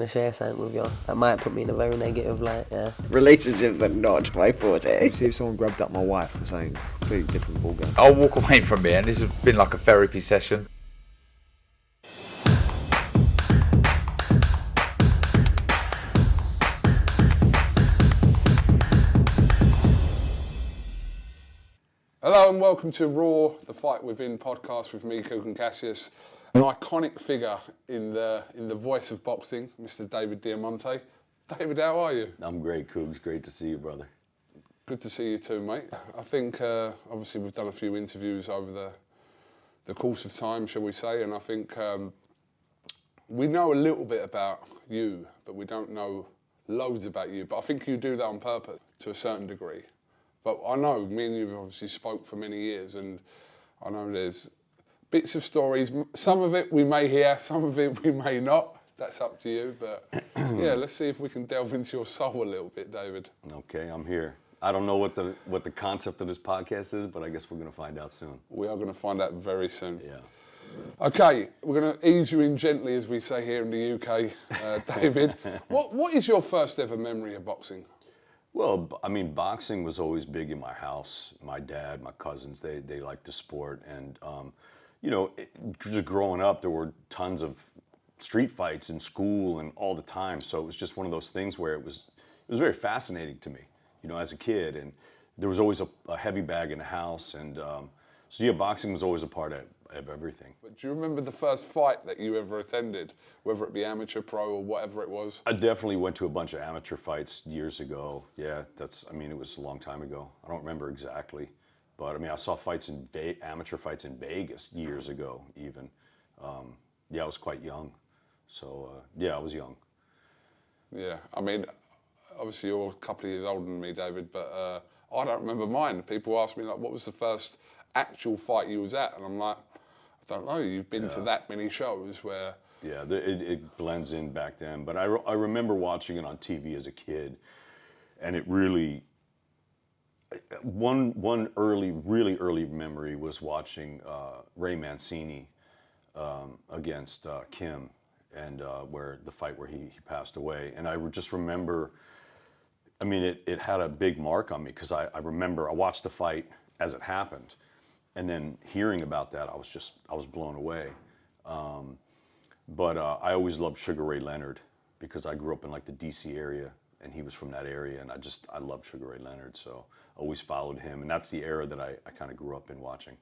to share something with you. That might put me in a very negative light, yeah. Relationships are not my forte. See if someone grabbed up my wife or something completely different ballgame. I'll walk away from here, and this has been like a therapy session. Hello and welcome to Raw, the Fight Within podcast with me, KUGAN CASSIUS. An iconic figure in the voice of boxing, Mr. David DIAMANTE. David, how are you? I'm great, Cougs. Great to see you, brother. Good to see you too, mate. I think, obviously, we've done a few interviews over the course of time, shall we say, and I think we know a little bit about you, but we don't know loads about you. But I think you do that on purpose to a certain degree. But I know, me and you have obviously spoke for many years, and I know there's bits of stories. Some of it we may hear, some of it we may not. That's up to you. But yeah, let's see if we can delve into your soul a little bit, David. Okay, I'm here. I don't know what the concept of this podcast is, but I guess we're going to find out soon. We are going to find out very soon. Yeah. Okay, we're going to ease you in gently, as we say here in the UK, David. What is your first ever memory of boxing? Well, I mean, boxing was always big in my house. My dad, my cousins, they liked the sport. And, you know, just growing up, there were tons of street fights in school and all the time. So it was just one of those things where it was very fascinating to me, you know, as a kid. And there was always a heavy bag in the house. And so, yeah, boxing was always a part of everything. But do you remember the first fight that you ever attended, whether it be amateur, pro, or whatever it was? I definitely went to a bunch of amateur fights years ago. Yeah, it was a long time ago. I don't remember exactly. But, I mean, I saw fights amateur fights in Vegas years ago, even. Yeah, I was quite young. So, yeah, I was young. Yeah, I mean, obviously you're a couple of years older than me, David, but I don't remember mine. People ask me, like, what was the first actual fight you was at? And I'm like, I don't know, you've been to that many shows where... Yeah, it blends in back then. But I remember watching it on TV as a kid, and it really... One really early memory was watching Ray Mancini against Kim, and where the fight where he passed away. And I just remember, I mean, it had a big mark on me, because I remember I watched the fight as it happened. And then hearing about that, I was blown away. But I always loved Sugar Ray Leonard, because I grew up in like the DC area, and he was from that area, and I loved Sugar Ray Leonard, so I always followed him. And that's the era that I kind of grew up in watching.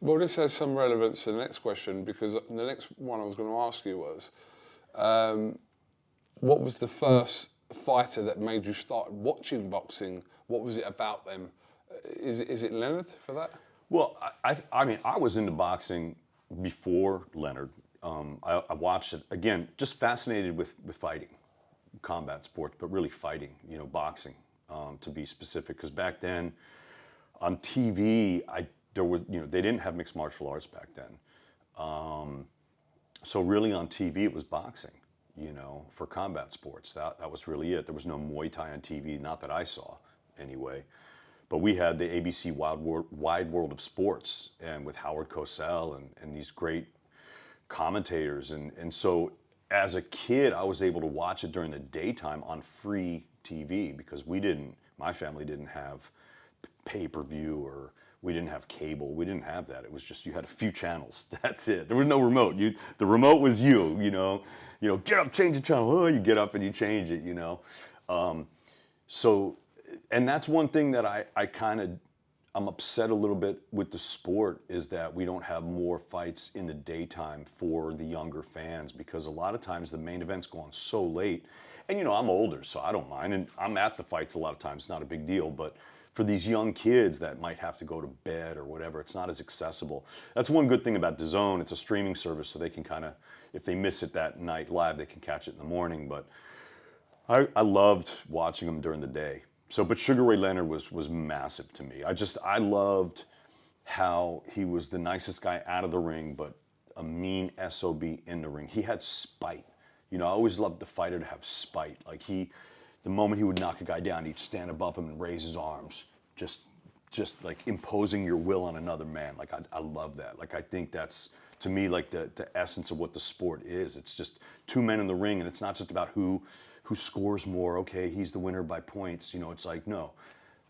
Well, this has some relevance to the next question, because the next one I was going to ask you was, what was the first fighter that made you start watching boxing? What was it about them? Is it Leonard for that? Well, I mean, I was into boxing before Leonard. I watched it, again, just fascinated with fighting, combat sports, but really fighting, you know, boxing, to be specific. Because back then, on TV, they didn't have mixed martial arts back then. So really on TV, it was boxing, you know, for combat sports. That was really it. There was no Muay Thai on TV, not that I saw anyway. But we had the ABC Wide World of Sports, and with Howard Cosell and these great commentators. And so as a kid, I was able to watch it during the daytime on free TV, because my family didn't have pay-per-view, or we didn't have cable. We didn't have that. It was just, you had a few channels. That's it. There was no remote. The remote was you know, get up, change the channel. Oh, you get up and you change it, you know. And that's one thing that I'm upset a little bit with the sport, is that we don't have more fights in the daytime for the younger fans, because a lot of times the main events go on so late. And, you know, I'm older, so I don't mind, and I'm at the fights a lot of times. It's not a big deal, but for these young kids that might have to go to bed or whatever, it's not as accessible. That's one good thing about DAZN. It's a streaming service, so they can kind of, if they miss it that night live, they can catch it in the morning. But I loved watching them during the day. So, but Sugar Ray Leonard was massive to me. I loved how he was the nicest guy out of the ring, but a mean SOB in the ring. He had spite. You know, I always loved the fighter to have spite. Like the moment he would knock a guy down, he'd stand above him and raise his arms. Just like imposing your will on another man. Like I love that. Like I think that's to me like the essence of what the sport is. It's just two men in the ring, and it's not just about who scores more. Okay, he's the winner by points. You know, it's like, no,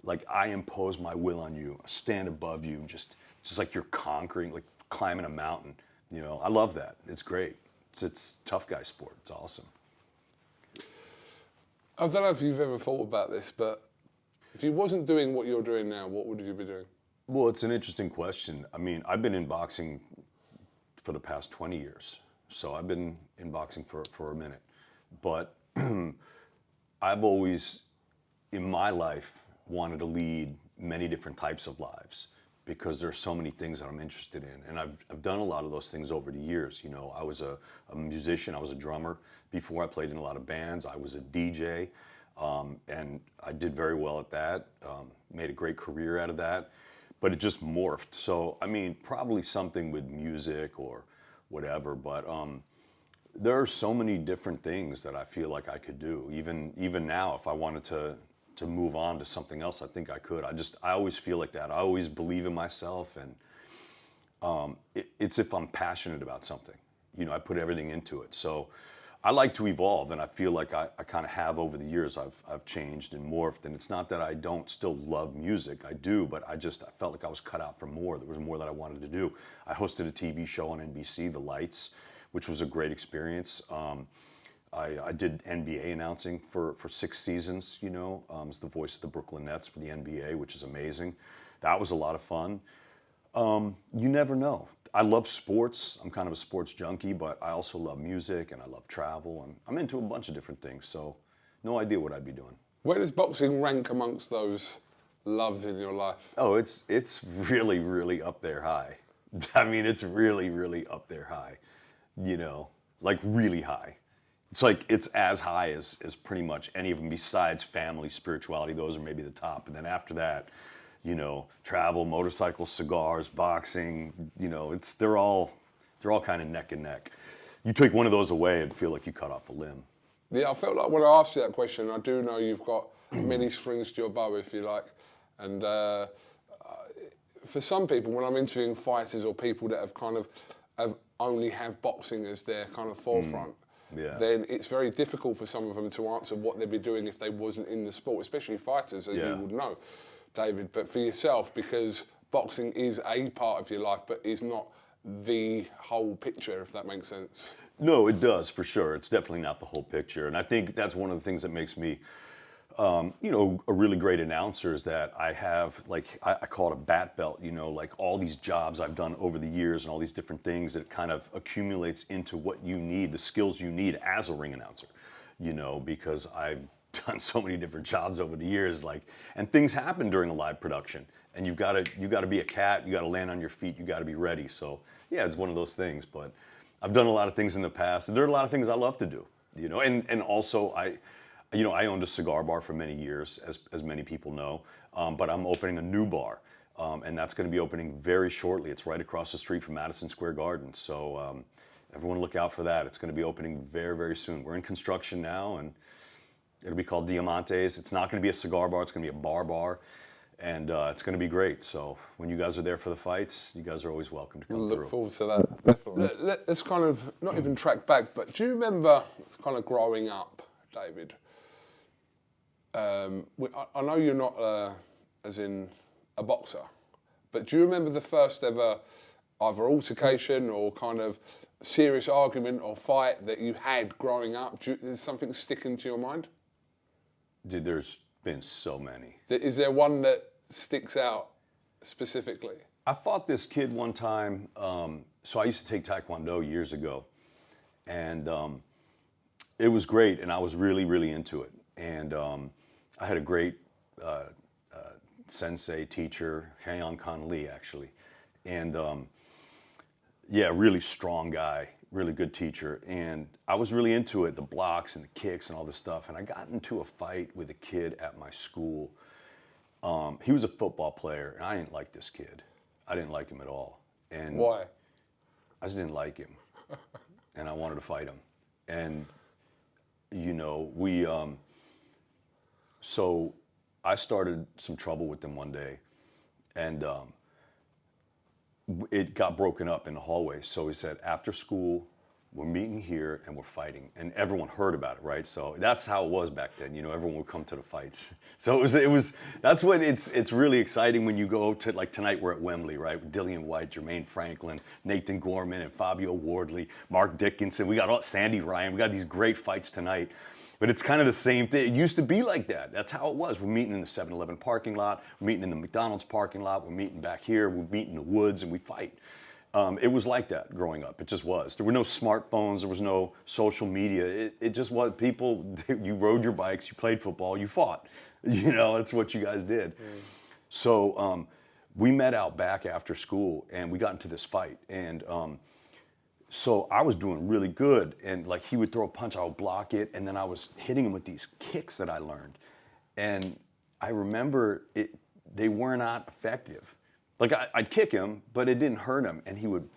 like I impose my will on you, stand above you, just like you're conquering, like climbing a mountain. You know, I love that. It's great. It's tough guy sport. It's awesome. I don't know if you've ever thought about this, but if you wasn't doing what you're doing now, what would you be doing? Well, it's an interesting question. I mean, I've been in boxing for the past 20 years. So I've been in boxing for a minute. But I've always, in my life, wanted to lead many different types of lives because there's so many things that I'm interested in. And I've done a lot of those things over the years. You know, I was a musician, I was a drummer. Before I played in a lot of bands, I was a DJ. And I did very well at that, made a great career out of that, but it just morphed. So, I mean, probably something with music or whatever, but there are so many different things that I feel like I could do. Even now, if I wanted to move on to something else, I think I could. I always feel like that. I always believe in myself, and it's if I'm passionate about something. You know, I put everything into it. So I like to evolve, and I feel like I kind of have over the years. I've changed and morphed, and it's not that I don't still love music. I do, but I felt like I was cut out for more. There was more that I wanted to do. I hosted a TV show on NBC, The Lights, which was a great experience. I did NBA announcing for 6 seasons, you know, as the voice of the Brooklyn Nets for the NBA, which is amazing. That was a lot of fun. You never know. I love sports. I'm kind of a sports junkie, but I also love music and I love travel, and I'm into a bunch of different things. So no idea what I'd be doing. Where does boxing rank amongst those loves in your life? Oh, it's really, really up there high. I mean, it's really, really up there high, you know, like really high. It's like it's as high as pretty much any of them besides family, spirituality. Those are maybe the top. And then after that, you know, travel, motorcycles, cigars, boxing, you know, they're all kind of neck and neck. You take one of those away and feel like you cut off a limb. Yeah, I felt like when I asked you that question, I do know you've got many strings to your bow, if you like. And for some people, when I'm interviewing fighters or people that have only have boxing as their kind of forefront, Yeah. then it's very difficult for some of them to answer what they'd be doing if they wasn't in the sport, especially fighters, as you would know, David. But for yourself, because boxing is a part of your life, but is not the whole picture, if that makes sense. No, it does, for sure. It's definitely not the whole picture. And I think that's one of the things that makes me, you know, a really great announcer is that I have, like, I call it a bat belt, you know, like all these jobs I've done over the years and all these different things that kind of accumulates into what you need, the skills you need as a ring announcer, you know, because I've done so many different jobs over the years, like, and things happen during a live production, and you gotta be a cat, you gotta land on your feet, you gotta be ready. So yeah, it's one of those things. But I've done a lot of things in the past, and there are a lot of things I love to do, you know, and also I owned a cigar bar for many years, as many people know, but I'm opening a new bar, and that's going to be opening very shortly. It's right across the street from Madison Square Garden, so everyone look out for that. It's going to be opening very, very soon. We're in construction now, and it'll be called Diamante's. It's not going to be a cigar bar, it's going to be a bar, and it's going to be great. So when you guys are there for the fights, you guys are always welcome to come through. Look forward to that, definitely. Let's kind of, not even track back, but do you remember kind of growing up, David? I know you're not as in a boxer, but do you remember the first ever either altercation or kind of serious argument or fight that you had growing up? Is something sticking to your mind? Dude, there's been so many. Is there one that sticks out specifically? I fought this kid one time. So I used to take Taekwondo years ago, and it was great, and I was really, really into it. And I had a great sensei, teacher, Hyun Khan Lee, actually. And yeah, really strong guy, really good teacher. And I was really into it, the blocks and the kicks and all this stuff. And I got into a fight with a kid at my school. He was a football player, and I didn't like this kid. I didn't like him at all. And Why? I just didn't like him. And I wanted to fight him. And, you know, so I started some trouble with them one day, and it got broken up in the hallway. So he said, after school, we're meeting here and we're fighting. And everyone heard about it, right? So that's how it was back then. You know, everyone would come to the fights. So that's what it's really exciting when you go to, like tonight we're at Wembley, right? With Dillian White, Jermaine Franklin, Nathan Gorman, and Fabio Wardley, Mark Dickinson. We got Sandy Ryan. We got these great fights tonight. But it's kind of the same thing. It used to be like that. That's how it was. We're meeting in the 7-Eleven parking lot. We're meeting in the McDonald's parking lot. We're meeting back here. We're meeting in the woods, and we fight. It was like that growing up. It just was. There were no smartphones. There was no social media. It just was people. You rode your bikes. You played football. You fought. You know, that's what you guys did. So we met out back after school, and we got into this fight. And so I was doing really good, and like he would throw a punch, I would block it, and then I was hitting him with these kicks that I learned. And I remember they were not effective. Like I'd kick him, but it didn't hurt him, and he would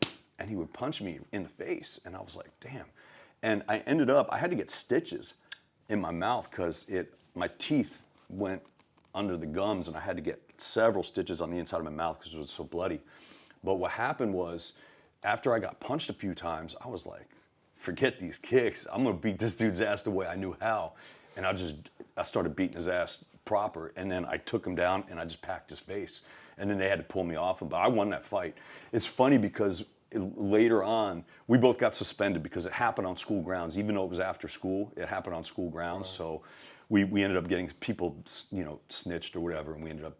punch me in the face, and I was like, damn. And I had to get stitches in my mouth because my teeth went under the gums, and I had to get several stitches on the inside of my mouth because it was so bloody. But what happened was, after I got punched a few times, I was like, forget these kicks. I'm gonna beat this dude's ass the way I knew how. And I started beating his ass proper. And then I took him down and I just packed his face. And then they had to pull me off him, but I won that fight. It's funny because later on, we both got suspended because it happened on school grounds. Even though it was after school, it happened on school grounds. Right. So we ended up getting people, snitched or whatever, and we ended up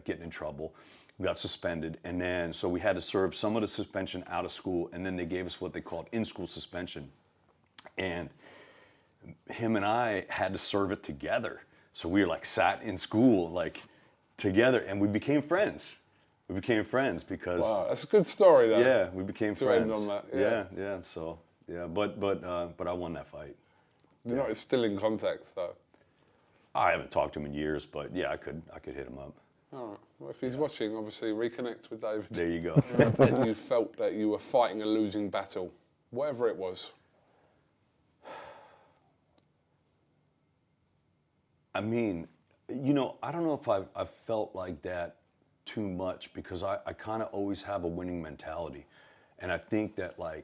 getting in trouble. We got suspended, and then so we had to serve some of the suspension out of school, and then they gave us what they called in-school suspension. And him and I had to serve it together. So we were like sat in school like together, and we became friends. We became friends because that's a good story though. Yeah, we became friends. End on that, yeah. So yeah, but I won that fight. You're not still in contact though. I haven't talked to him in years, but yeah, I could hit him up. All right. Well, if he's watching, obviously reconnect with David. There you go. That you felt that you were fighting a losing battle, whatever it was. I mean, I don't know if I've felt like that too much because I kind of always have a winning mentality. And I think that a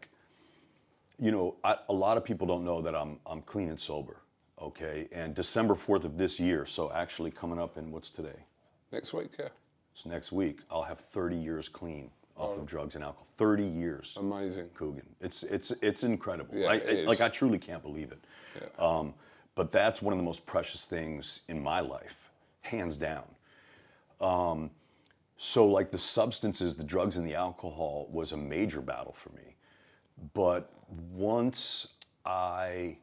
lot of people don't know that I'm clean and sober, okay? And December 4th of this year, so actually coming up in, what's today? Next week, yeah. It's next week. I'll have 30 years clean off of drugs and alcohol. 30 years. Amazing. KUGAN. It's incredible. Yeah, I truly can't believe it. Yeah. But that's one of the most precious things in my life, hands down. So like the substances, the drugs and the alcohol was a major battle for me. But once I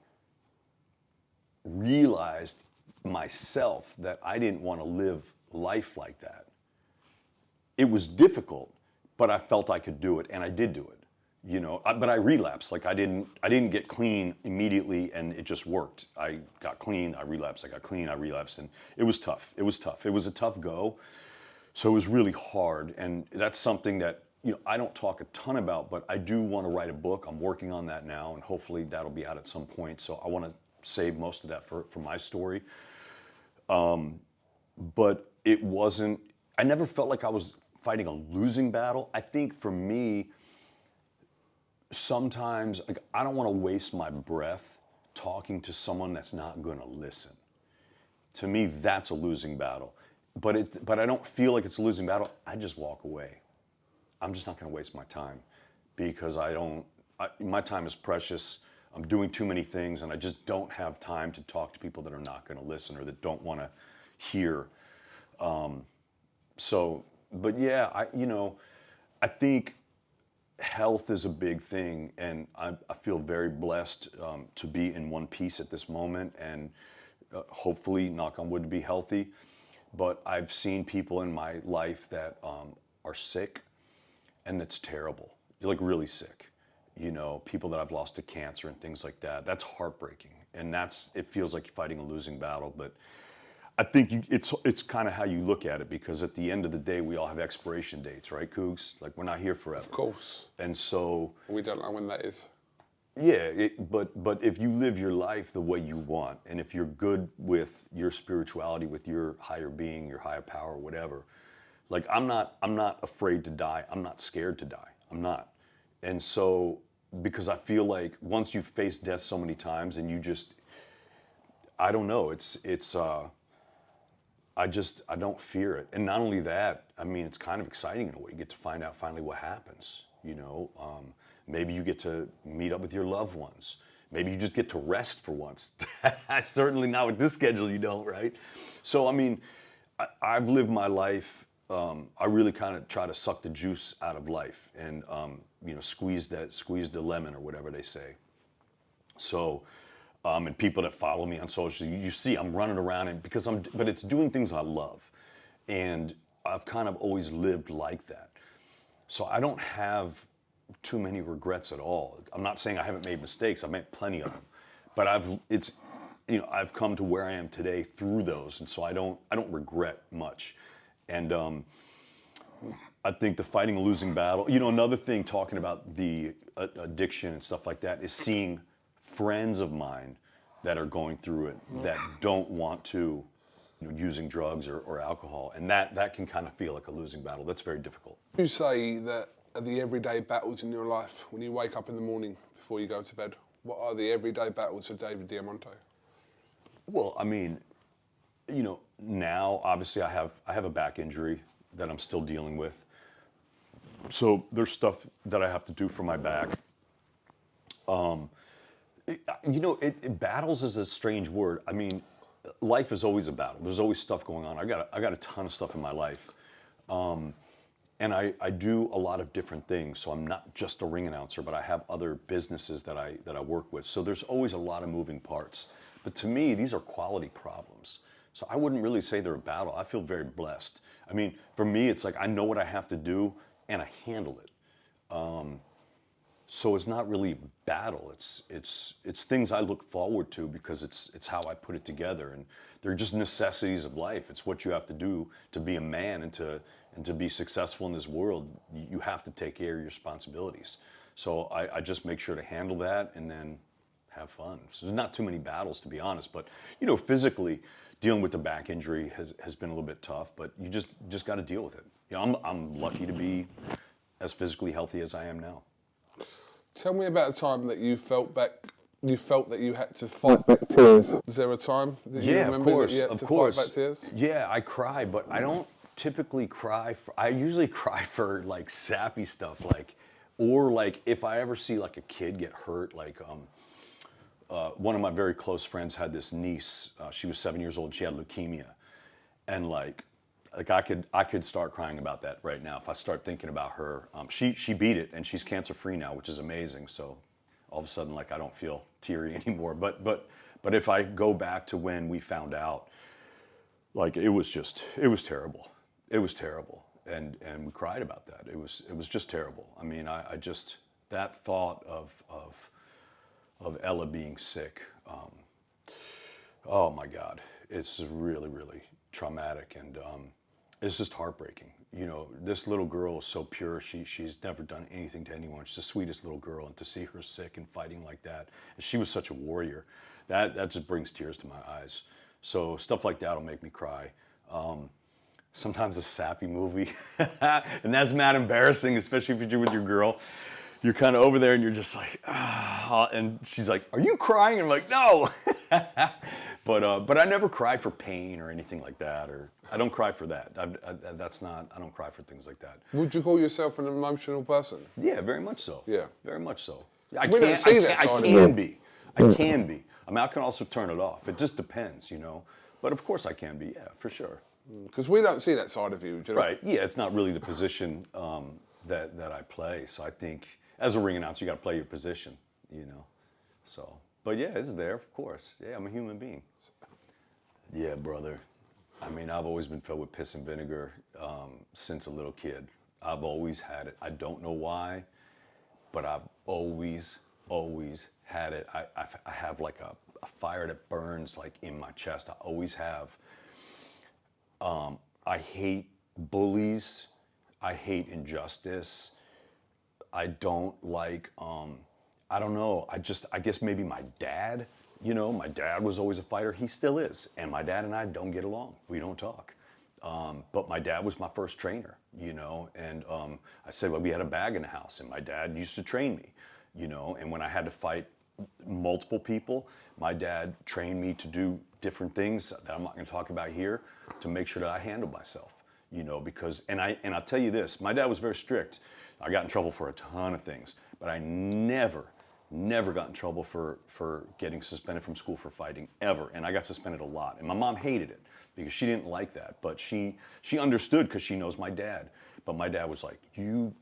realized myself that I didn't want to live life like that, it was difficult, but I felt I could do it, and I did do it. But I relapsed. Like I didn't get clean immediately, and it just worked. I got clean, I relapsed. I got clean, I relapsed, and it was tough. It was tough. It was a tough go. So it was really hard, and that's something that I don't talk a ton about, but I do want to write a book. I'm working on that now, and hopefully that'll be out at some point. So I want to save most of that for my story. But it wasn't, I never felt like I was fighting a losing battle. I think for me, sometimes I don't want to waste my breath talking to someone that's not going to listen. To me, that's a losing battle. But I don't feel like it's a losing battle. I just walk away. I'm just not going to waste my time because my time is precious. I'm doing too many things, and I just don't have time to talk to people that are not going to listen or that don't want to hear. But yeah, I think health is a big thing, and I feel very blessed to be in one piece at this moment, and hopefully, knock on wood, to be healthy. But I've seen people in my life that are sick, and it's terrible. You're like really sick. People that I've lost to cancer and things like that. That's heartbreaking, and it feels like you're fighting a losing battle. But I think it's kind of how you look at it, because at the end of the day, we all have expiration dates, right, Cougs? Like, we're not here forever. Of course. And so we don't know when that is. Yeah, but if you live your life the way you want, and if you're good with your spirituality, with your higher being, your higher power, whatever, Like I'm not afraid to die. I'm not scared to die. I'm not. And so because I feel like once you've faced death so many times and you just, I don't know, I don't fear it. And not only that, I mean, it's kind of exciting in a way. You get to find out finally what happens, you know. Maybe you get to meet up with your loved ones. Maybe you just get to rest for once. Certainly not with this schedule, you don't, right? So, I mean, I've lived my life. I really kind of try to suck the juice out of life and, you know, squeeze the lemon or whatever they say. So, and people that follow me on social, you see I'm running around and but it's doing things I love. And I've kind of always lived like that. So I don't have too many regrets at all. I'm not saying I haven't made mistakes. I've made plenty of them, but I've come to where I am today through those. And so I don't regret much. And I think the fighting a losing battle, you know, another thing talking about the addiction and stuff like that is seeing friends of mine that are going through it that don't want to, you know, using drugs or alcohol. And that can kind of feel like a losing battle. That's very difficult. You say that are the everyday battles in your life when you wake up in the morning before you go to bed? What are the everyday battles of David Diamante? Well, I mean, you know, now obviously I have a back injury that I'm still dealing with. So there's stuff that I have to do for my back. You know, battles is a strange word. I mean, life is always a battle. There's always stuff going on. I got a ton of stuff in my life. And I do a lot of different things. So I'm not just a ring announcer, but I have other businesses that I work with. So there's always a lot of moving parts. But to me, these are quality problems. So I wouldn't really say they're a battle. I feel very blessed. I mean, for me, it's like I know what I have to do and I handle it. So it's not really battle. It's things I look forward to because it's how I put it together, and they're just necessities of life. It's what you have to do to be a man and to be successful in this world. You have to take care of your responsibilities. So I just make sure to handle that and then have fun. So there's not too many battles, to be honest. But you know, physically dealing with the back injury has been a little bit tough. But you just got to deal with it. You know, I'm lucky to be as physically healthy as I am now. Tell me about a time that you felt that you had to fight back tears. Is there a time that you remember that you had to fight back tears? Yeah, I cry, but I don't typically cry. I usually cry for like sappy stuff, or if I ever see like a kid get hurt, one of my very close friends had this niece. She was 7 years old. She had leukemia, and I could start crying about that right now if I start thinking about her. She beat it and she's cancer free now, which is amazing. So all of a sudden, I don't feel teary anymore. But if I go back to when we found out, it was terrible. It was terrible, and we cried about that. It was just terrible. I mean, I just that thought of Ella being sick. Oh my God, it's really, really traumatic, and it's just heartbreaking. You know, this little girl is so pure. She's never done anything to anyone. She's the sweetest little girl, and to see her sick and fighting like that, and she was such a warrior. That just brings tears to my eyes. So stuff like that will make me cry. Sometimes a sappy movie, and that's mad embarrassing, especially if you're with your girl. You're kind of over there and you're just like, ah, and she's like, "Are you crying?" And I'm like, "No." But I never cry for pain or anything like that, or I don't cry for that. I don't cry for things like that. Would you call yourself an emotional person? Yeah, very much so. Yeah. Very much so. We don't see that side of you. I can be. I mean, I can also turn it off. It just depends, you know. But of course I can be, yeah, for sure. Because we don't see that side of you, do you know? Right, yeah, it's not really the position that I play. So I think as a ring announcer, you got to play your position, you know. So, but yeah, it's there, of course. Yeah, I'm a human being. Yeah, brother. I mean, I've always been filled with piss and vinegar since a little kid. I've always had it. I don't know why, but I've always had it. I have like a fire that burns in my chest. I always have. I hate bullies. I hate injustice. I don't like, I don't know, I guess maybe my dad, you know, my dad was always a fighter. He still is. And my dad and I don't get along. We don't talk. But my dad was my first trainer, you know, and I said, well, we had a bag in the house, and my dad used to train me, you know, and when I had to fight multiple people, my dad trained me to do different things that I'm not going to talk about here to make sure that I handle myself, you know, because, and I'll tell you this, my dad was very strict. I got in trouble for a ton of things, but I never got in trouble for getting suspended from school for fighting, ever. And I got suspended a lot. And my mom hated it because she didn't like that. But she understood because she knows my dad. But my dad was like, you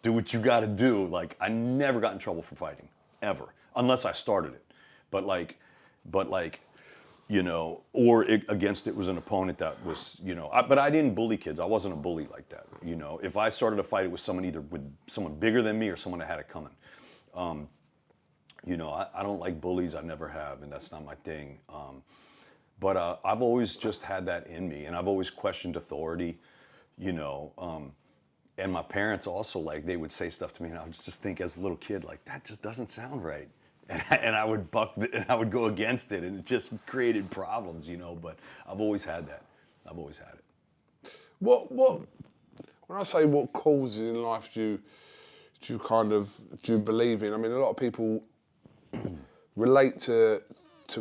do what you got to do. Like, I never got in trouble for fighting, ever, unless I started it. But like, you know, or against it was an opponent that was, you know, but I didn't bully kids. I wasn't a bully like that. You know, if I started a fight, it was someone either with someone bigger than me or someone that had it coming. You know, I don't like bullies. I never have, and that's not my thing. But I've always just had that in me, and I've always questioned authority, you know. And my parents also, like, they would say stuff to me, and I would just think as a little kid, like, that just doesn't sound right. And I would buck, and I would go against it, and it just created problems, you know. But I've always had that. I've always had it. What when I say what causes in life do you believe in? I mean, a lot of people relate to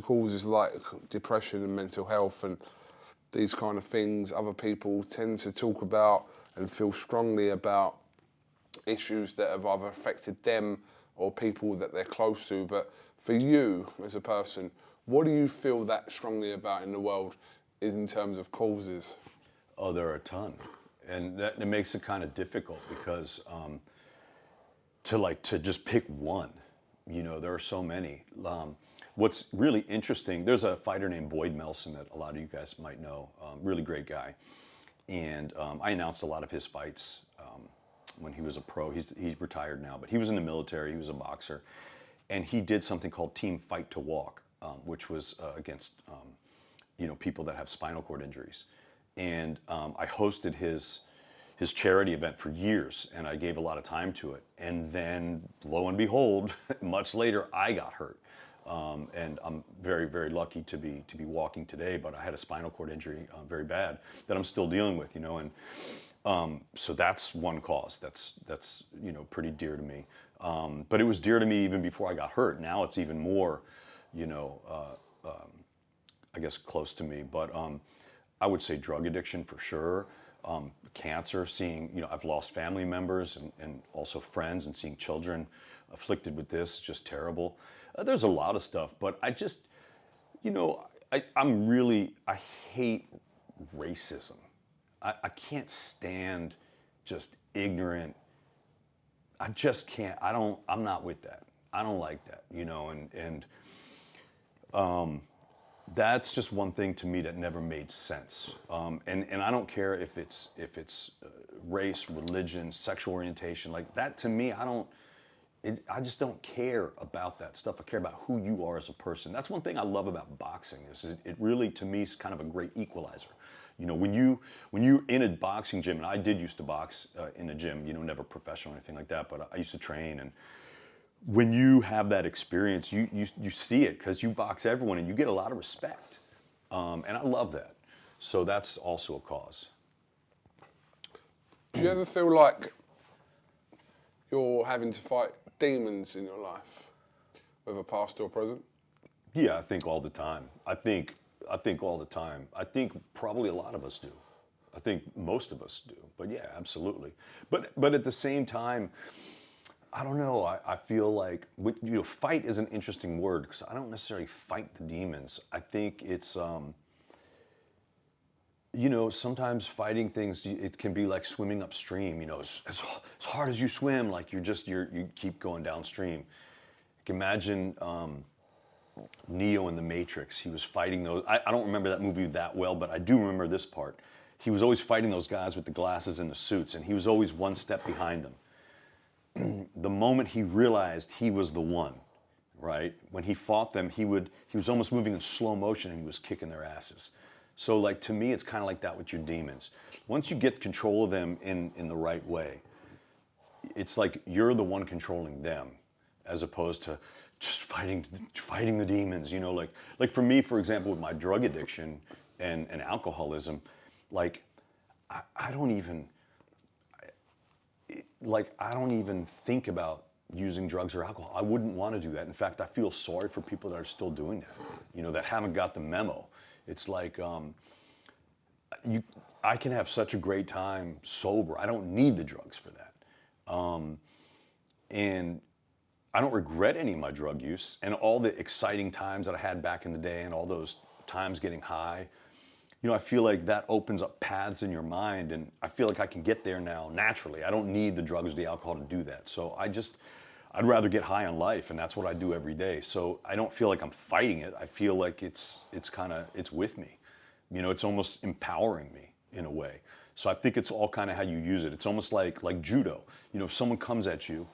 causes like depression and mental health and these kind of things. Other people tend to talk about and feel strongly about issues that have either affected them or people that they're close to. But for you as a person, what do you feel that strongly about in the world is in terms of causes? Oh, there are a ton. And that it makes it kind of difficult because to just pick one, you know, there are so many. What's really interesting, there's a fighter named Boyd Melson that a lot of you guys might know, really great guy. And I announced a lot of his fights when he was a pro. He's retired now, but he was in the military, he was a boxer. And he did something called Team Fight to Walk, which was against, you know, people that have spinal cord injuries. And I hosted his charity event for years, and I gave a lot of time to it. And then, lo and behold, much later, I got hurt. And I'm very, very lucky to be walking today, but I had a spinal cord injury, very bad, that I'm still dealing with, you know. And so that's one cause that's you know, pretty dear to me. But it was dear to me even before I got hurt. Now it's even more, you know, I guess close to me. But I would say drug addiction for sure. Cancer, seeing, you know, I've lost family members and also friends, and seeing children afflicted with this is just terrible. There's a lot of stuff, but I just, you know, I hate racism. I can't stand just ignorant. I just can't, I'm not with that. I don't like that, you know, and that's just one thing to me that never made sense. And I don't care if it's race, religion, sexual orientation, like that. To me, I just don't care about that stuff. I care about who you are as a person. That's one thing I love about boxing is it really, to me, is kind of a great equalizer. You know, when you're in a boxing gym, and I did used to box in a gym, you know, never professional or anything like that, but I used to train. And when you have that experience, you see it because you box everyone and you get a lot of respect. And I love that. So that's also a cause. Do you ever feel like you're having to fight demons in your life, whether past or present? Yeah, I think all the time. I think all the time. I think probably a lot of us do. I think most of us do. But yeah, absolutely. But at the same time, I don't know. I feel like, you know, fight is an interesting word because I don't necessarily fight the demons. I think it's, you know, sometimes fighting things, it can be like swimming upstream. You know, as hard as you swim, like you keep going downstream. Like imagine Neo in The Matrix. He was fighting those. I don't remember that movie that well, but I do remember this part. He was always fighting those guys with the glasses and the suits, and he was always one step behind them. The moment he realized he was the one, right? When he fought them, he was almost moving in slow motion and he was kicking their asses. So like, to me, it's kind of like that with your demons. Once you get control of them in the right way, it's like you're the one controlling them as opposed to just fighting the demons, you know, like for me, for example, with my drug addiction and alcoholism, Like, I don't even, I don't even think about using drugs or alcohol. I wouldn't want to do that. In fact, I feel sorry for people that are still doing that, you know, that haven't got the memo. It's like, I can have such a great time sober. I don't need the drugs for that. And I don't regret any of my drug use and all the exciting times that I had back in the day and all those times getting high. You know, I feel like that opens up paths in your mind, and I feel like I can get there now naturally. I don't need the drugs or the alcohol to do that. So I'd rather get high on life, and that's what I do every day. So I don't feel like I'm fighting it. I feel like it's with me. You know, it's almost empowering me in a way. So I think it's all kind of how you use it. It's almost like judo. You know, if someone comes at you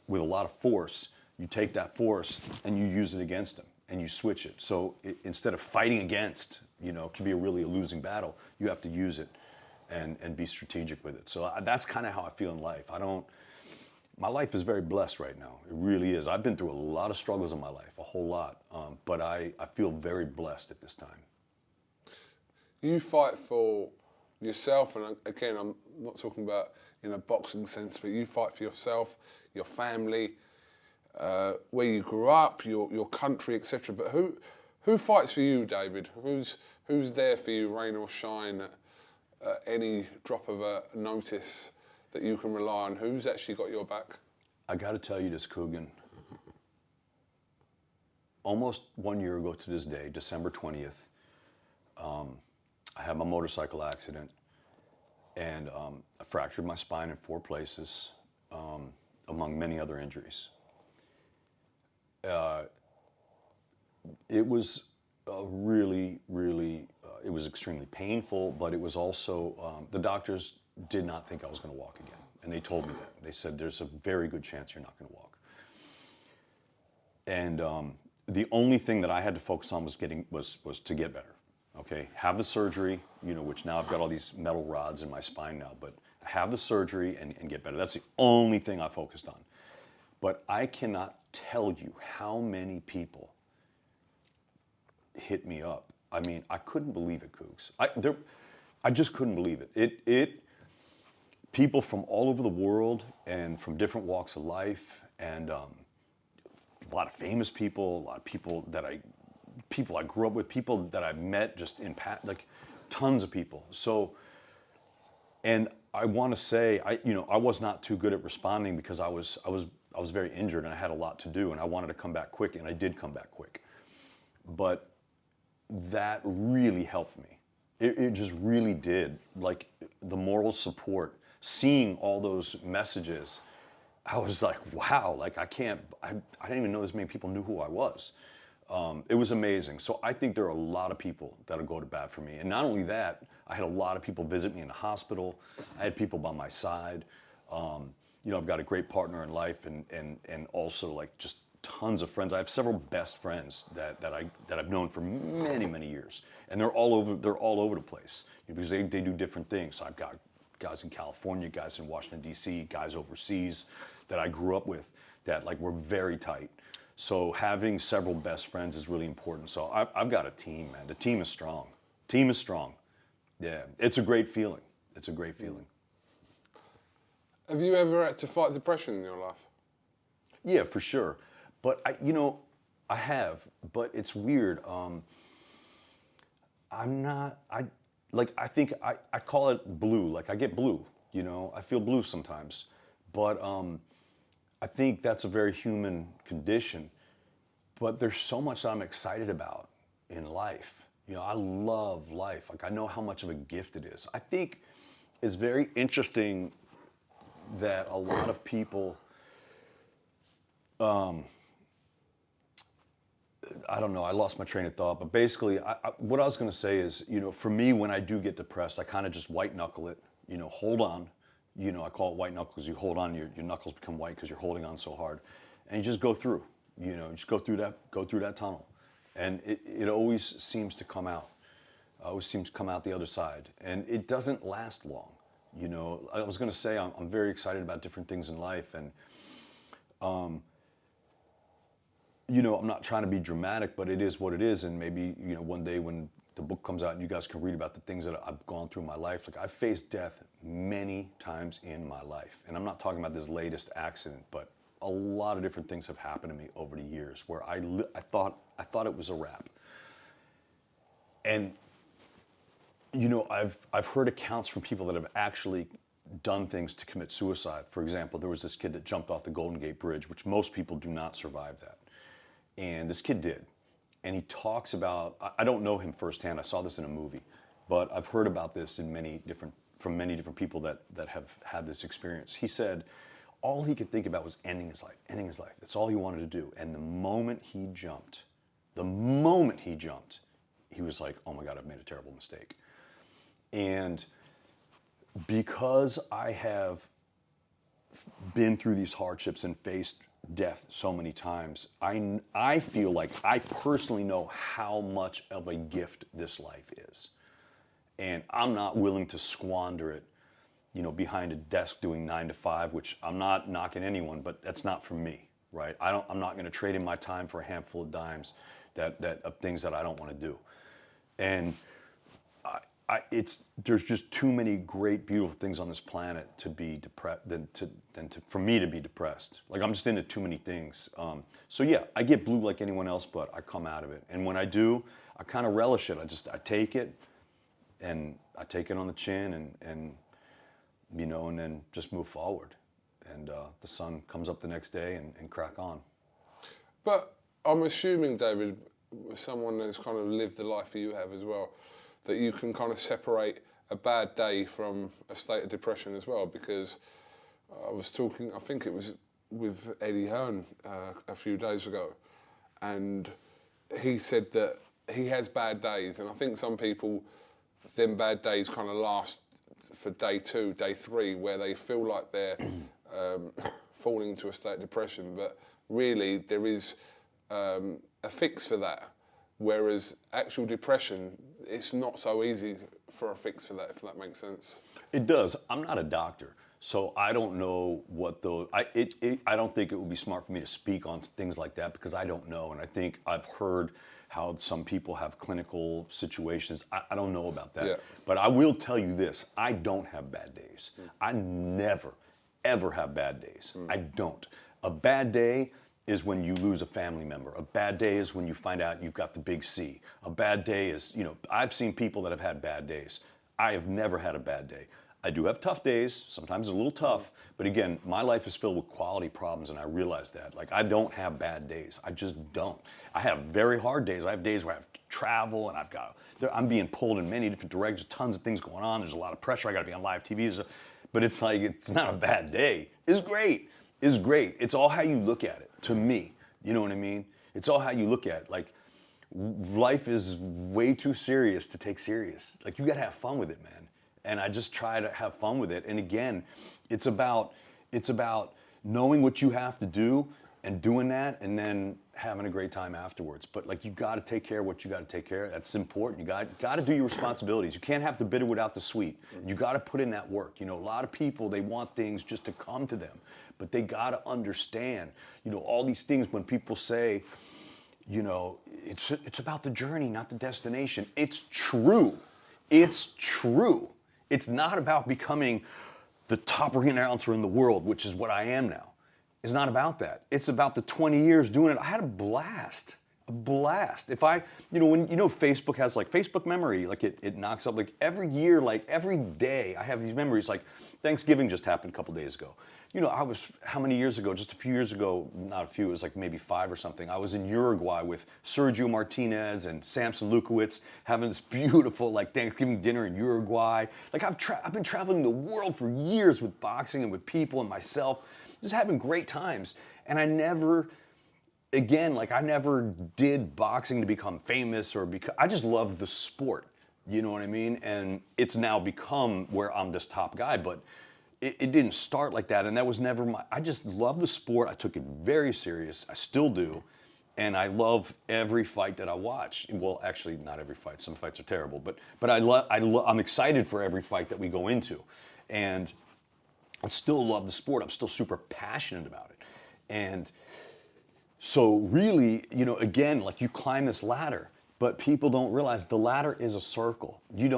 with a lot of force, you take that force and you use it against them and you switch it. So instead of fighting against, you know, it can be a losing battle, you have to use it and be strategic with it. So that's kind of how I feel in life. My life is very blessed right now. It really is. I've been through a lot of struggles in my life, a whole lot. But I feel very blessed at this time. You fight for yourself, and again, I'm not talking about in a boxing sense, but you fight for yourself, your family, where you grew up, your country, etc. But who fights for you, David? Who's there for you, rain or shine, at any drop of a notice that you can rely on? Who's actually got your back? I got to tell you this, Kugan. Almost 1 year ago to this day, December 20th, I had my motorcycle accident, and I fractured my spine in 4 places, among many other injuries. It was really, it was extremely painful, but it was also, the doctors did not think I was going to walk again. And they told me that. They said, there's a very good chance you're not going to walk. And the only thing that I had to focus on was to get better. Okay, have the surgery, you know, which now I've got all these metal rods in my spine now, but have the surgery and get better. That's the only thing I focused on. But I cannot tell you how many people hit me up. I mean, I couldn't believe it, Cougs. I just couldn't believe it. People from all over the world and from different walks of life, and a lot of famous people, a lot of people I grew up with, people that I've met just like tons of people. So, and I want to say, I was not too good at responding because I was very injured and I had a lot to do and I wanted to come back quick, and I did come back quick. But that really helped me. It just really did. Like the moral support, seeing all those messages, I was like, wow, like I didn't even know this many people knew who I was. It was amazing. So I think there are a lot of people that'll go to bat for me. And not only that, I had a lot of people visit me in the hospital. I had people by my side. You know, I've got a great partner in life, and also like just tons of friends. I have several best friends that I've known for many, many years. And they're all over the place, you know, because they do different things. So I've got guys in California, guys in Washington, D.C., guys overseas that I grew up with that like we're very tight. So having several best friends is really important. So I've got a team, man. The team is strong. Team is strong. Yeah, it's a great feeling. It's a great feeling. Have you ever had to fight depression in your life? Yeah, for sure. But I have. But it's weird. I think I call it blue. Like I get blue. You know, I feel blue sometimes. But I think that's a very human condition, but there's so much I'm excited about in life. You know, I love life. Like I know how much of a gift it is. I think it's very interesting that a lot of people, I don't know, I lost my train of thought, but basically what I was gonna say is, you know, for me, when I do get depressed, I kind of just white knuckle it, you know, hold on. You know, I call it white knuckle because you hold on, your knuckles become white because you're holding on so hard. And you just go through, you know, just go through that tunnel. And it always seems to come out. Always seems to come out the other side. And it doesn't last long. You know, I was going to say I'm very excited about different things in life. And, you know, I'm not trying to be dramatic, but it is what it is. And maybe, you know, one day when the book comes out and you guys can read about the things that I've gone through in my life. Like I've faced death many times in my life. And I'm not talking about this latest accident, but a lot of different things have happened to me over the years where I thought it was a wrap. And you know, I've heard accounts from people that have actually done things to commit suicide. For example, there was this kid that jumped off the Golden Gate Bridge, which most people do not survive that. And this kid did. And he talks about, I don't know him firsthand, I saw this in a movie, but I've heard about this from many different people that have had this experience. He said all he could think about was ending his life. That's all he wanted to do. And the moment he jumped, he was like, oh my God, I've made a terrible mistake. And because I have been through these hardships and faced death so many times, I feel like I personally know how much of a gift this life is. And I'm not willing to squander it, you know, behind a desk doing 9 to 5, which I'm not knocking anyone, but that's not for me, right? I'm not gonna trade in my time for a handful of dimes of things that I don't wanna do. And there's just too many great, beautiful things on this planet to be depressed for me to be depressed. Like I'm just into too many things. So yeah, I get blue like anyone else, but I come out of it. And when I do, I kind of relish it. I take it, and I take it on the chin, and you know, and then just move forward. And the sun comes up the next day, and crack on. But I'm assuming, David, someone that's kind of lived the life that you have as well, that you can kind of separate a bad day from a state of depression as well, because I was talking, I think it was with Eddie Hearn a few days ago, and he said that he has bad days, and I think some people, them bad days kind of last for day 2, day 3, where they feel like they're falling into a state of depression, but really there is a fix for that. Whereas actual depression, it's not so easy for a fix for that, if that makes sense. It does. I'm not a doctor, so I don't know what those. I don't think it would be smart for me to speak on things like that because I don't know, and I think I've heard how some people have clinical situations. I don't know about that, but I will tell you this: I don't have bad days. I never, ever have bad days. I don't. A bad day is when you lose a family member. A bad day is when you find out you've got the big C. A bad day is, you know, I've seen people that have had bad days. I have never had a bad day. I do have tough days, sometimes it's a little tough, but again, my life is filled with quality problems and I realize that. Like I don't have bad days, I just don't. I have very hard days. I have days where I have to travel and I'm being pulled in many different directions, tons of things going on, there's a lot of pressure, I gotta be on live TV, but it's like, it's not a bad day. It's great, it's great. It's all how you look at it. To me, you know what I mean? It's all how you look at it. Like, life is way too serious to take serious. Like, you gotta have fun with it, man. And I just try to have fun with it. And again, it's about knowing what you have to do and doing that and then having a great time afterwards. But like, you gotta take care of what you gotta take care of. That's important. You gotta do your responsibilities. You can't have the bitter without the sweet. You gotta put in that work. You know, a lot of people, they want things just to come to them. But they gotta understand, you know, all these things when people say, you know, it's about the journey, not the destination. It's true. It's true. It's not about becoming the top ring announcer in the world, which is what I am now. It's not about that. It's about the 20 years doing it. I had a blast. A blast. If I, you know, when, you know, Facebook has like Facebook memory, like it knocks up like every year, like every day I have these memories. Like Thanksgiving just happened a couple days ago. You know, I was, how many years ago, just a few years ago, not a few, it was like maybe 5 or something. I was in Uruguay with Sergio Martinez and Samson Lukowicz having this beautiful like Thanksgiving dinner in Uruguay. Like I've been traveling the world for years with boxing and with people and myself, just having great times. And I never, again, like I never did boxing to become famous or because, I just loved the sport, you know what I mean? And it's now become where I'm this top guy, but it didn't start like that, and that was never I just love the sport. I took it very serious. I still do, and I love every fight that I watch. Well, actually, not every fight. Some fights are terrible, but I'm excited for every fight that we go into, and I still love the sport. I'm still super passionate about it, and so really, you know, again, like you climb this ladder, But people don't realize the ladder is a circle. You're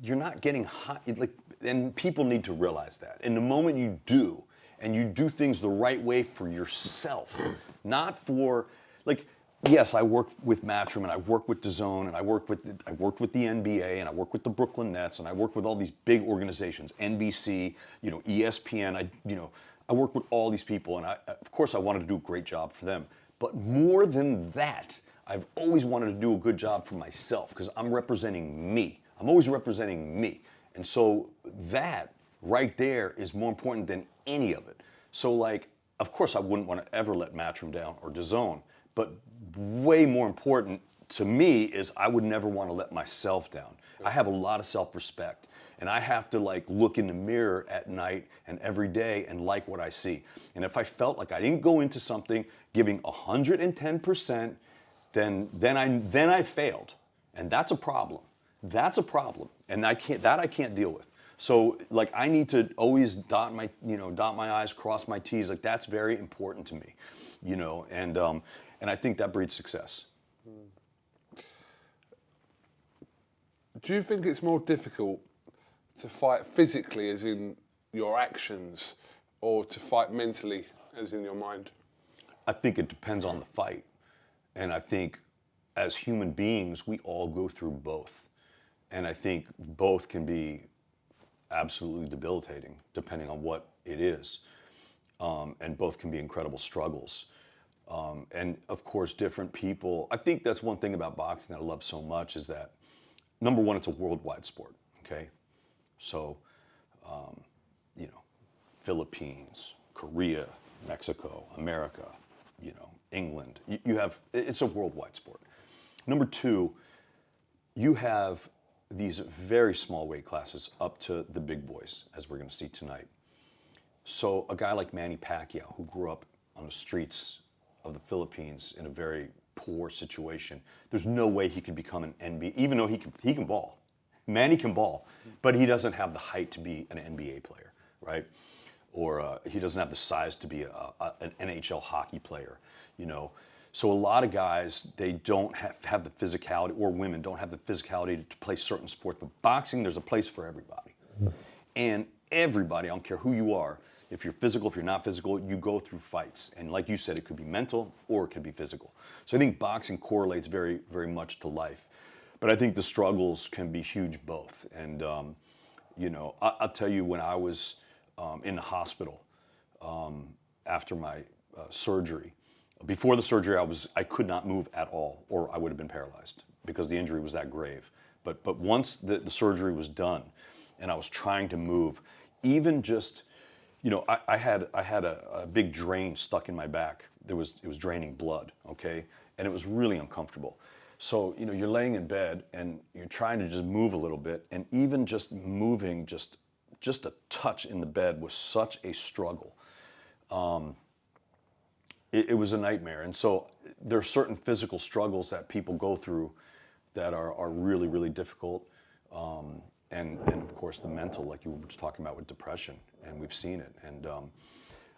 not getting high, like, and people need to realize that. And the moment you do, and you do things the right way for yourself, not for, like, yes, I work with Matchroom, and I work with DAZN, and I worked with the NBA, and I work with the Brooklyn Nets, and I work with all these big organizations, NBC, ESPN. I work with all these people, and of course I wanted to do a great job for them. But more than that, I've always wanted to do a good job for myself because I'm representing me. I'm always representing me. And so that right there is more important than any of it. So, like, of course I wouldn't want to ever let Matchroom down or DAZN, but way more important to me is I would never want to let myself down. I have a lot of self-respect, and I have to, like, look in the mirror at night and every day and like what I see. And if I felt like I didn't go into something giving 110%, then I failed, and that's a problem. That's a problem, and I can't deal with. So, like, I need to always dot my I's, cross my T's. Like, that's very important to me, and I think that breeds success. Do you think it's more difficult to fight physically, as in your actions, or to fight mentally, as in your mind? I think it depends on the fight. And I think as human beings, we all go through both. And I think both can be absolutely debilitating, depending on what it is. And both can be incredible struggles. And of course, different people, I think that's one thing about boxing that I love so much is that, number one, it's a worldwide sport, okay? So, Philippines, Korea, Mexico, America, England. It's a worldwide sport. Number two, you have these very small weight classes up to the big boys, as we're going to see tonight. So a guy like Manny Pacquiao, who grew up on the streets of the Philippines in a very poor situation, there's no way he could become an NBA, even though he can ball. Manny can ball, but he doesn't have the height to be an NBA player, right? Or he doesn't have the size to be an NHL hockey player, So a lot of guys, they don't have the physicality, or women don't have the physicality to play certain sports. But boxing, there's a place for everybody. And everybody, I don't care who you are, if you're physical, if you're not physical, you go through fights. And like you said, it could be mental or it could be physical. So I think boxing correlates very, very much to life. But I think the struggles can be huge both. And, I'll tell you, when I was in the hospital after my surgery, before the surgery, I could not move at all, or I would have been paralyzed because the injury was that grave. But once the surgery was done, and I was trying to move, even just, I had a big drain stuck in my back. It was draining blood, okay, and it was really uncomfortable. So you're laying in bed and you're trying to just move a little bit, and even just moving, just a touch in the bed was such a struggle. It was a nightmare. And so there are certain physical struggles that people go through that are really, really difficult. And of course the mental, like you were just talking about with depression, and we've seen it. And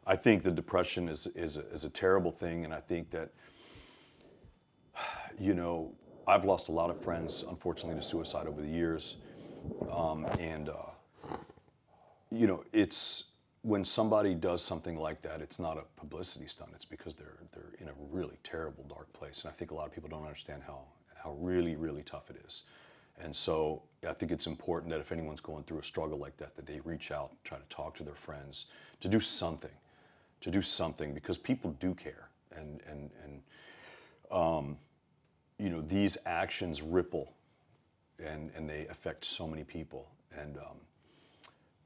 I think the depression is a terrible thing. And I think that, I've lost a lot of friends, unfortunately, to suicide over the years. It's, when somebody does something like that, it's not a publicity stunt. It's because they're in a really terrible, dark place. And I think a lot of people don't understand how really, really tough it is. And so I think it's important that if anyone's going through a struggle like that, that they reach out, try to talk to their friends, to do something, because people do care. And these actions ripple, and they affect so many people. And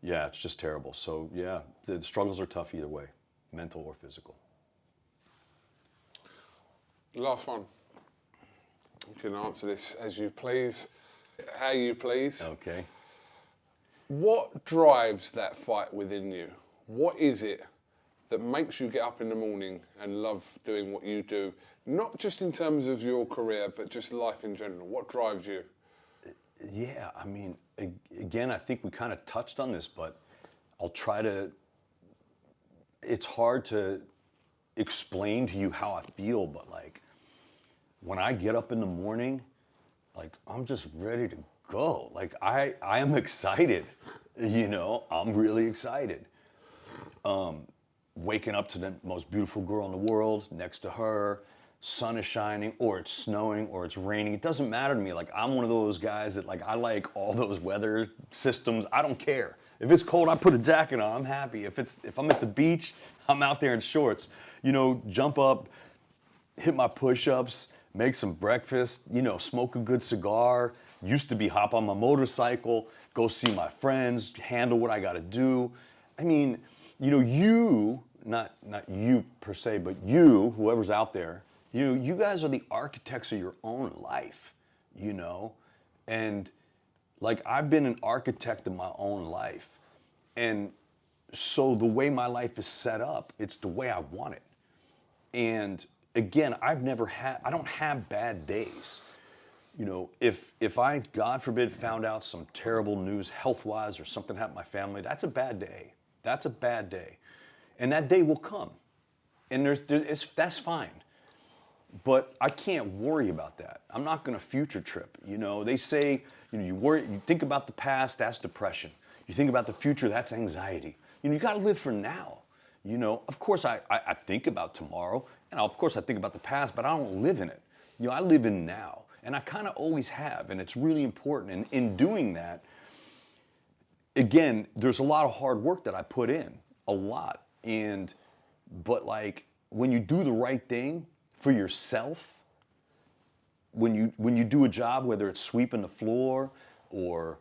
yeah, it's just terrible. So yeah, the struggles are tough either way, mental or physical. Last one. You can answer this as you please, how you please. Okay. What drives that fight within you? What is it that makes you get up in the morning and love doing what you do? Not just in terms of your career, but just life in general. What drives you? Yeah, I mean, again, I think we kind of touched on this, but I'll try to, it's hard to explain to you how I feel, but like, when I get up in the morning Like, I'm just ready to go. Like, I am excited, you know, I'm really excited. Waking up to the most beautiful girl in the world, next to her, sun is shining, or it's snowing, or it's raining. It doesn't matter to me. Like, I'm one of those guys that, like, I like all those weather systems. I don't care. If it's cold, I put a jacket on. I'm happy. If I'm at the beach, I'm out there in shorts. You know, jump up, hit my push-ups, make some breakfast, you know, smoke a good cigar. Used to be hop on my motorcycle, go see my friends, handle what I got to do. I mean, you know, you, not you per se, but you, whoever's out there, you know, you guys are the architects of your own life, you know? And like, I've been an architect of my own life. And so the way my life is set up, it's the way I want it. And again, I don't have bad days. You know, if I, God forbid, found out some terrible news health-wise or something happened to my family, that's a bad day. That's a bad day. And that day will come. And that's fine. But I can't worry about that. I'm not gonna future trip. You know, they say, you know, you think about the past, that's depression. You think about the future, that's anxiety. You know, you gotta live for now. You know, of course I think about tomorrow, and of course I think about the past, but I don't live in it. You know, I live in now, and I kind of always have, and it's really important. And in doing that, again, there's a lot of hard work that I put in, a lot. But like, when you do the right thing for yourself, when you do a job, whether it's sweeping the floor or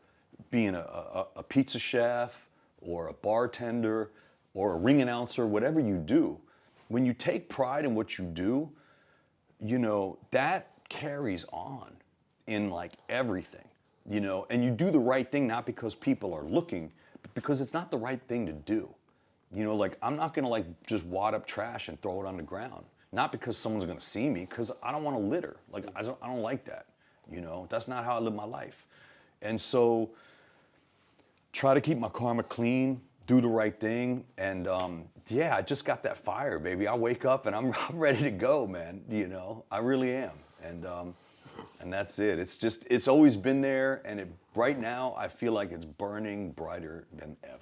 being a pizza chef or a bartender or a ring announcer, whatever you do, when you take pride in what you do, you know, that carries on in like everything, you know, and you do the right thing not because people are looking, but because it's not the right thing to do. You know, like, I'm not gonna like just wad up trash and throw it on the ground. Not because someone's gonna see me, because I don't wanna litter. Like, I don't like that, you know? That's not how I live my life. And so, try to keep my karma clean, do the right thing, and yeah, I just got that fire, baby. I wake up and I'm ready to go, man, you know? I really am, and that's it. It's always been there, and right now, I feel like it's burning brighter than ever.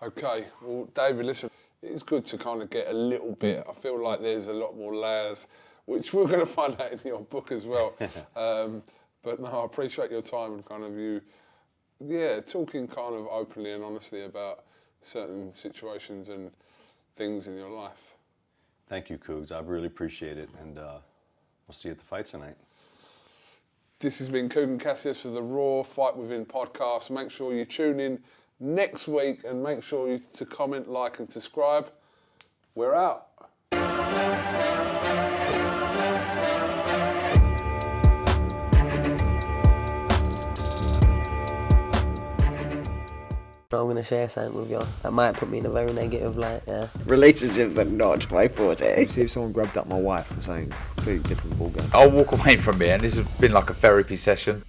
Okay, well, David, listen, it's good to kind of get a little bit. I feel like there's a lot more layers, which we're going to find out in your book as well. But no, I appreciate your time and kind of you, yeah, talking kind of openly and honestly about certain situations and things in your life. Thank you, Cougs. I really appreciate it, and we'll see you at the fight tonight. This has been KUGAN CASSIUS for the Raw Fight Within podcast. Make sure you tune in next week and make sure you to comment, like and subscribe. We're out. I'm going to share something with you that might put me in a very negative light, yeah. Relationships are not my forte. See if someone grabbed up my wife or something completely different ballgame. I'll walk away from it, and this has been like a therapy session.